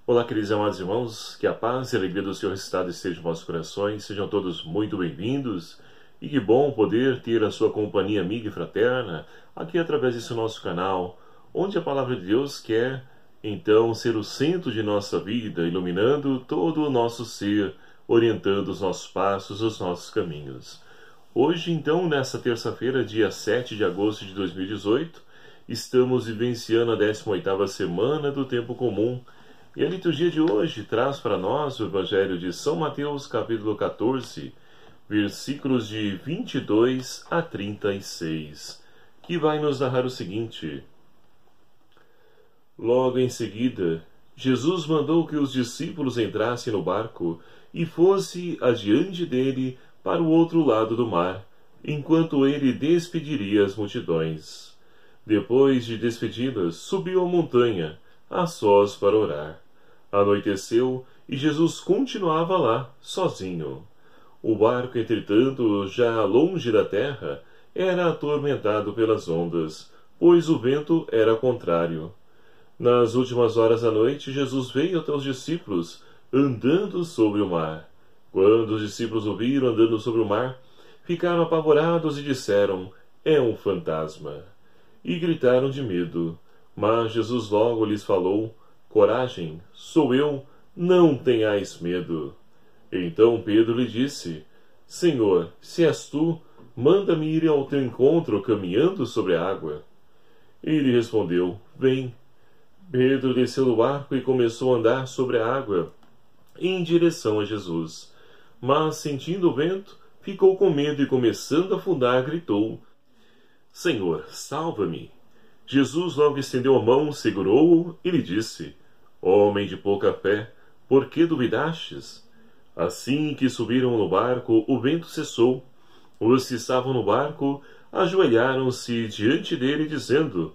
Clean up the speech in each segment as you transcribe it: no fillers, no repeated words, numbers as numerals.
Olá, queridos e amados irmãos, que a paz e a alegria do Senhor Estado esteja em vossos corações, sejam todos muito bem-vindos, e que bom poder ter a sua companhia amiga e fraterna aqui através desse nosso canal, onde a Palavra de Deus quer, então, ser o centro de nossa vida, iluminando todo o nosso ser, orientando os nossos passos, os nossos caminhos. Hoje, então, nessa terça-feira, dia 7 de agosto de 2018, estamos vivenciando a 18ª semana do Tempo Comum. E a liturgia de hoje traz para nós o Evangelho de São Mateus, capítulo 14, versículos de 22 a 36, que vai nos narrar o seguinte: Logo em seguida, Jesus mandou que os discípulos entrassem no barco e fosse adiante dele para o outro lado do mar, enquanto ele despediria as multidões. Depois de despedi-las, subiu a montanha, a sós para orar. Anoiteceu e Jesus continuava lá, sozinho. O barco, entretanto, já longe da terra, era atormentado pelas ondas, pois o vento era contrário. Nas últimas horas da noite, Jesus veio até os discípulos, andando sobre o mar. Quando os discípulos o viram andando sobre o mar, ficaram apavorados e disseram: "É um fantasma!" E gritaram de medo. Mas Jesus logo lhes falou: "Coragem, sou eu, não tenhais medo." Então Pedro lhe disse: "Senhor, se és tu, manda-me ir ao teu encontro caminhando sobre a água." Ele respondeu: "Vem." Pedro desceu do barco e começou a andar sobre a água, em direção a Jesus. Mas, sentindo o vento, ficou com medo e, começando a afundar, gritou: "Senhor, salva-me." Jesus logo estendeu a mão, segurou-o e lhe disse: "Homem de pouca fé, por que duvidastes?" Assim que subiram no barco, o vento cessou. Os que estavam no barco ajoelharam-se diante dele, dizendo: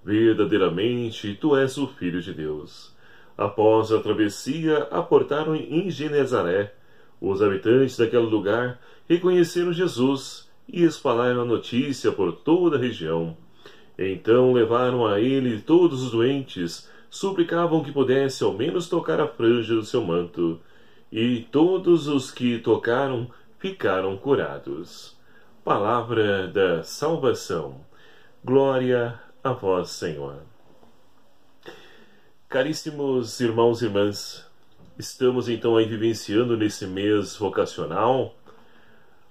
"Verdadeiramente, tu és o Filho de Deus." Após a travessia, aportaram em Genezaré. Os habitantes daquele lugar reconheceram Jesus e espalharam a notícia por toda a região. Então levaram a ele todos os doentes, suplicavam que pudesse ao menos tocar a franja do seu manto, e todos os que tocaram ficaram curados. Palavra da salvação. Glória a vós, Senhor. Caríssimos irmãos e irmãs, estamos então aí vivenciando nesse mês vocacional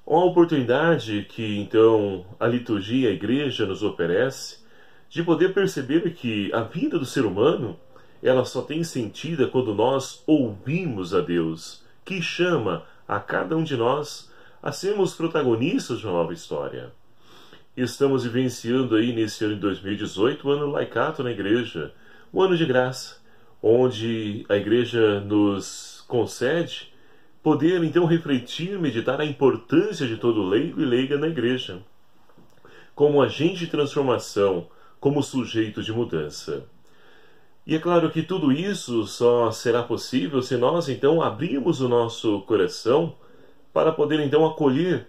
uma oportunidade que então a liturgia, a igreja nos oferece, de poder perceber que a vida do ser humano, ela só tem sentido quando nós ouvimos a Deus, que chama a cada um de nós a sermos protagonistas de uma nova história. Estamos vivenciando aí nesse ano de 2018 o ano laicato na igreja, o ano de graça, onde a igreja nos concede poder então refletir, meditar a importância de todo leigo e leiga na igreja, como agente de transformação, como sujeito de mudança. E é claro que tudo isso só será possível se nós então abrirmos o nosso coração para poder então acolher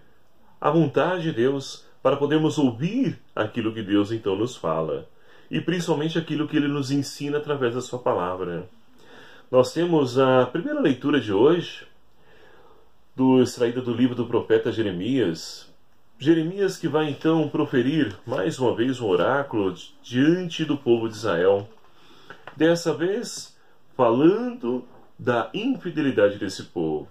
a vontade de Deus, para podermos ouvir aquilo que Deus então nos fala, e principalmente aquilo que Ele nos ensina através da sua palavra. Nós temos a primeira leitura de hoje, extraída do livro do profeta Jeremias. Jeremias que vai então proferir mais uma vez um oráculo diante do povo de Israel. Dessa vez falando da infidelidade desse povo.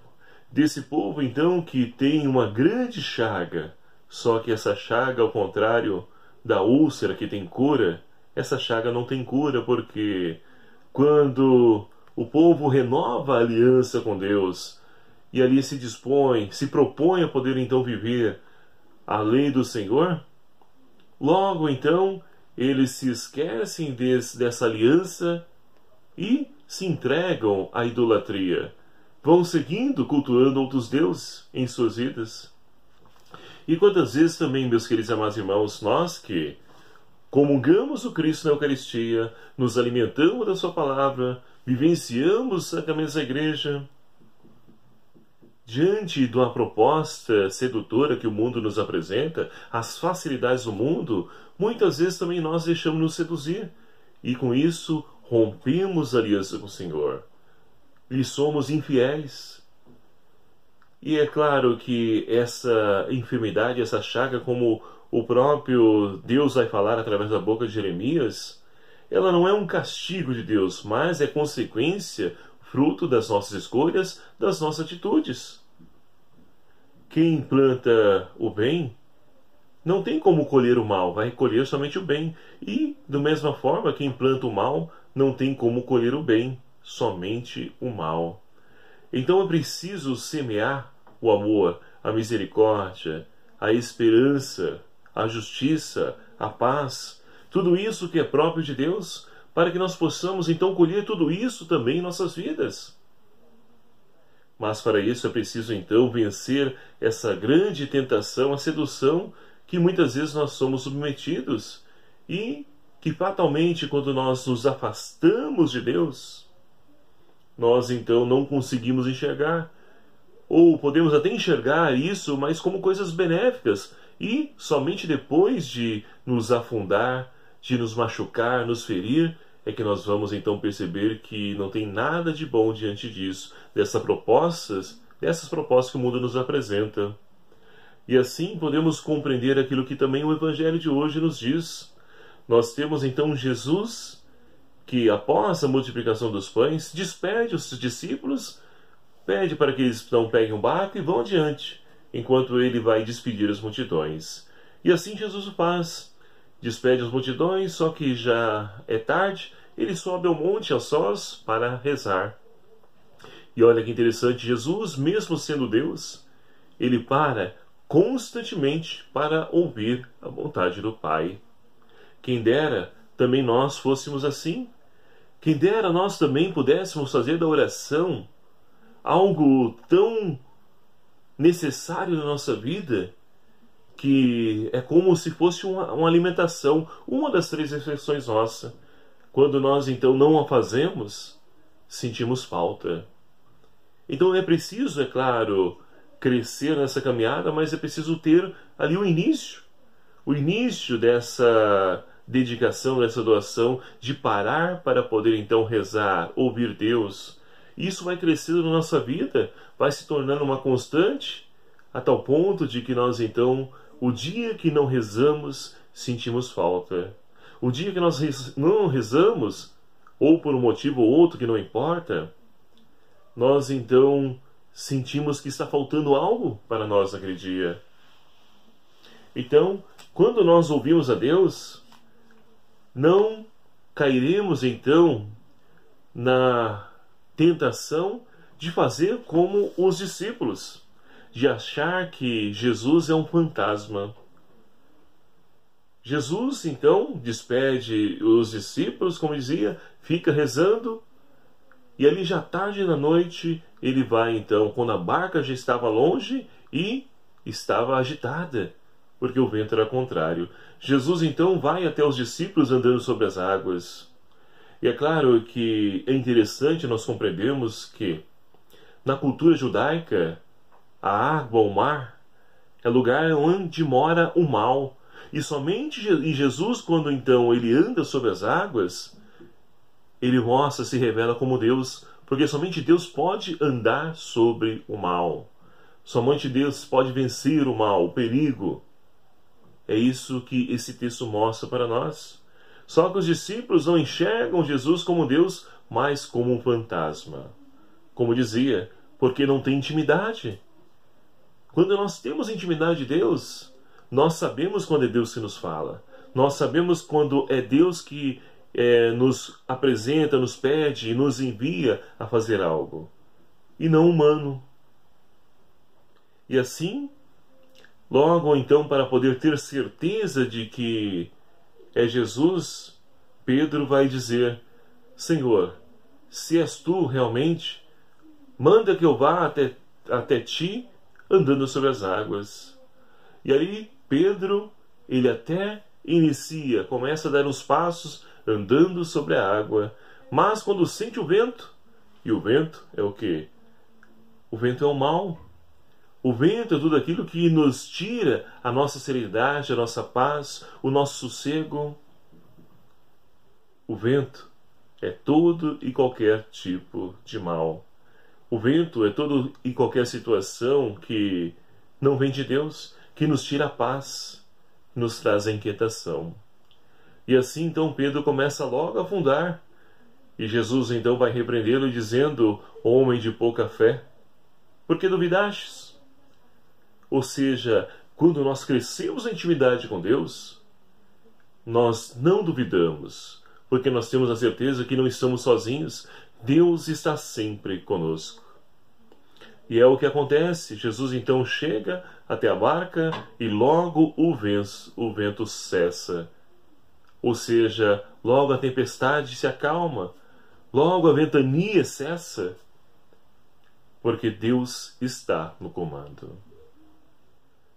Desse povo então que tem uma grande chaga, só que essa chaga, ao contrário da úlcera que tem cura, essa chaga não tem cura, porque quando o povo renova a aliança com Deus, e ali se dispõe, se propõe a poder então viver a lei do Senhor, logo então eles se esquecem dessa aliança e se entregam à idolatria. Vão seguindo, cultuando outros deuses em suas vidas. E quantas vezes também, meus queridos e amados irmãos, nós que comungamos o Cristo na Eucaristia, nos alimentamos da sua palavra, vivenciamos os sacramentos da igreja, diante de uma proposta sedutora que o mundo nos apresenta, as facilidades do mundo, muitas vezes também nós deixamos nos seduzir. E com isso rompemos a aliança com o Senhor. lhe somos infiéis. E é claro que essa enfermidade, essa chaga, como o próprio Deus vai falar através da boca de Jeremias, ela não é um castigo de Deus, mas é consequência, fruto das nossas escolhas, das nossas atitudes. Quem planta o bem não tem como colher o mal, vai colher somente o bem. E, da mesma forma, quem planta o mal não tem como colher o bem, somente o mal. Então é preciso semear o amor, a misericórdia, a esperança, a justiça, a paz, tudo isso que é próprio de Deus, para que nós possamos então colher tudo isso também em nossas vidas. Mas para isso é preciso então vencer essa grande tentação, a sedução que muitas vezes nós somos submetidos e que fatalmente quando nós nos afastamos de Deus, nós então não conseguimos enxergar. Ou podemos até enxergar isso, mas como coisas benéficas, e somente depois de nos afundar, de nos machucar, nos ferir, é que nós vamos então perceber que não tem nada de bom diante disso, dessas propostas que o mundo nos apresenta. E assim podemos compreender aquilo que também o Evangelho de hoje nos diz. Nós temos então Jesus, que após a multiplicação dos pães, despede os discípulos, pede para que eles não peguem um barco e vão adiante, enquanto ele vai despedir as multidões. E assim Jesus o faz. Despede as multidões, só que já é tarde, ele sobe ao monte aos sós para rezar. E olha que interessante, Jesus, mesmo sendo Deus, ele para constantemente para ouvir a vontade do Pai. Quem dera também nós fôssemos assim. Quem dera nós também pudéssemos fazer da oração algo tão necessário na nossa vida, que é como se fosse uma alimentação, uma das 3 refeições nossa. Quando nós então não a fazemos, sentimos falta. Então é preciso, é claro, crescer nessa caminhada, mas é preciso ter ali o início dessa dedicação, dessa doação, de parar para poder então rezar, ouvir Deus. Isso vai crescendo na nossa vida, vai se tornando uma constante, a tal ponto de que nós então, o dia que não rezamos, sentimos falta. O dia que nós não rezamos, ou por um motivo ou outro que não importa, nós então sentimos que está faltando algo para nós naquele dia. Então, quando nós ouvimos a Deus, não cairemos então na tentação de fazer como os discípulos, de achar que Jesus é um fantasma. Jesus então despede os discípulos, como dizia, fica rezando, e ali já tarde da noite ele vai então, quando a barca já estava longe e estava agitada, porque o vento era contrário. Jesus então vai até os discípulos andando sobre as águas. E é claro que é interessante nós compreendermos que na cultura judaica a água, o mar, é lugar onde mora o mal. E somente em Jesus, quando então ele anda sobre as águas, ele mostra, se revela como Deus, porque somente Deus pode andar sobre o mal. Somente Deus pode vencer o mal, o perigo. É isso que esse texto mostra para nós. Só que os discípulos não enxergam Jesus como Deus, mas como um fantasma. Como dizia, porque não tem intimidade. Quando nós temos intimidade de Deus, nós sabemos quando é Deus que nos fala. Nós sabemos quando é Deus que nos apresenta, nos pede e nos envia a fazer algo. E não humano. E assim, logo então, para poder ter certeza de que é Jesus, Pedro vai dizer: Senhor, se és tu realmente, manda que eu vá até ti andando sobre as águas. E ali Pedro, ele até começa a dar uns passos andando sobre a água, mas quando sente o vento, e o vento é o quê? O vento é o mal. O vento é tudo aquilo que nos tira a nossa serenidade, a nossa paz, o nosso sossego. O vento é todo e qualquer tipo de mal. O vento é todo e qualquer situação que não vem de Deus, que nos tira a paz, nos traz a inquietação. E assim então Pedro começa logo a afundar. E Jesus então vai repreendê-lo dizendo: homem de pouca fé, por que duvidastes? Ou seja, quando nós crescemos na intimidade com Deus, nós não duvidamos, porque nós temos a certeza que não estamos sozinhos. Deus está sempre conosco. E é o que acontece. Jesus então chega até a barca e logo o vento cessa. Ou seja, logo a tempestade se acalma, logo a ventania cessa, porque Deus está no comando.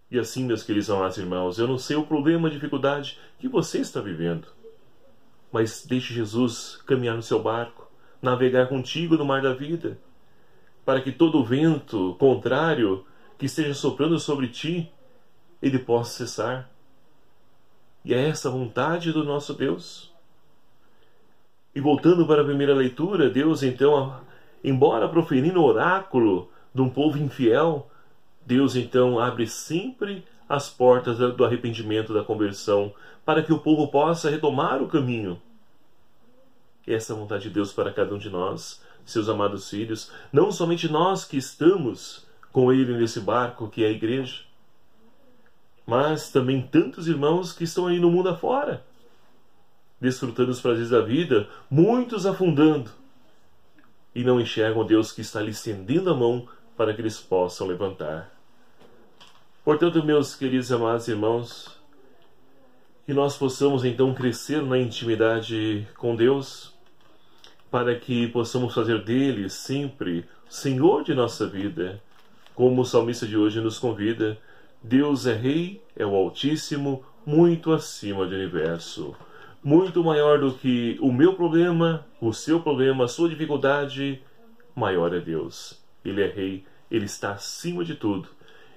E assim, meus queridos amados irmãos, eu não sei o problema, a dificuldade que você está vivendo, mas deixe Jesus caminhar no seu barco, navegar contigo no mar da vida, para que todo o vento contrário que esteja soprando sobre ti, ele possa cessar. E é essa a vontade do nosso Deus. E voltando para a primeira leitura, Deus então, embora proferindo o oráculo de um povo infiel, Deus então abre sempre as portas do arrependimento, da conversão, para que o povo possa retomar o caminho. Essa é a vontade de Deus para cada um de nós, seus amados filhos, não somente nós que estamos com Ele nesse barco que é a igreja, mas também tantos irmãos que estão aí no mundo afora, desfrutando os prazeres da vida, muitos afundando, e não enxergam Deus que está lhe estendendo a mão para que eles possam levantar. Portanto, meus queridos e amados irmãos, que nós possamos então crescer na intimidade com Deus, para que possamos fazer dele sempre Senhor de nossa vida, como o salmista de hoje nos convida. Deus é Rei, é o Altíssimo, muito acima do universo, muito maior do que o meu problema, o seu problema, a sua dificuldade. Maior é Deus. Ele é Rei, Ele está acima de tudo.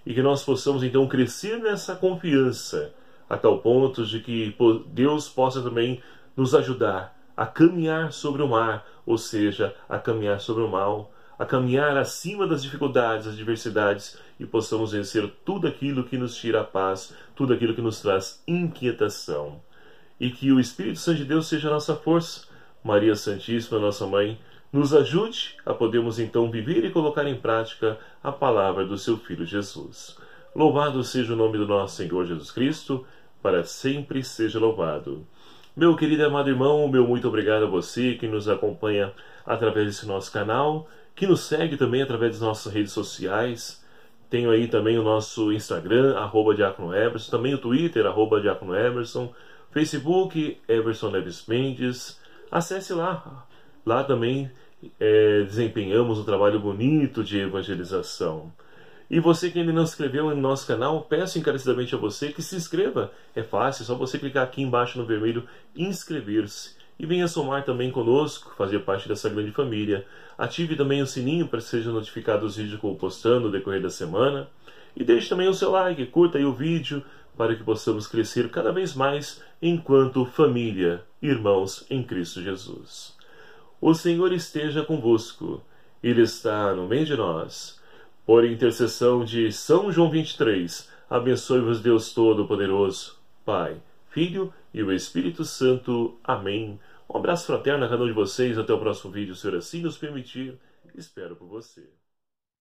E que nós possamos então crescer nessa confiança, a tal ponto de que Deus possa também nos ajudar a caminhar sobre o mar, ou seja, a caminhar sobre o mal, a caminhar acima das dificuldades, das adversidades, e possamos vencer tudo aquilo que nos tira a paz, tudo aquilo que nos traz inquietação. E que o Espírito Santo de Deus seja a nossa força. Maria Santíssima, nossa Mãe, nos ajude a podermos então viver e colocar em prática a palavra do seu Filho Jesus. Louvado seja o nome do nosso Senhor Jesus Cristo, para sempre seja louvado. Meu querido e amado irmão, meu muito obrigado a você que nos acompanha através desse nosso canal, que nos segue também através das nossas redes sociais. Tenho aí também o nosso Instagram, @diáconoeverson, também o Twitter, @diáconoeverson, Facebook, Everson Neves Mendes. Acesse lá. Lá também desempenhamos um trabalho bonito de evangelização. E você que ainda não se inscreveu no nosso canal, peço encarecidamente a você que se inscreva. É fácil, é só você clicar aqui embaixo no vermelho inscrever-se. E venha somar também conosco, fazer parte dessa grande família. Ative também o sininho para que sejam notificados os vídeos que eu vou postando no decorrer da semana. E deixe também o seu like, curta aí o vídeo, para que possamos crescer cada vez mais enquanto família, irmãos em Cristo Jesus. O Senhor esteja convosco, Ele está no meio de nós. Por intercessão de São João 23, abençoe-vos Deus Todo-Poderoso, Pai, Filho e o Espírito Santo. Amém. Um abraço fraterno a cada um de vocês. Até o próximo vídeo, se assim nos permitir. Espero por você.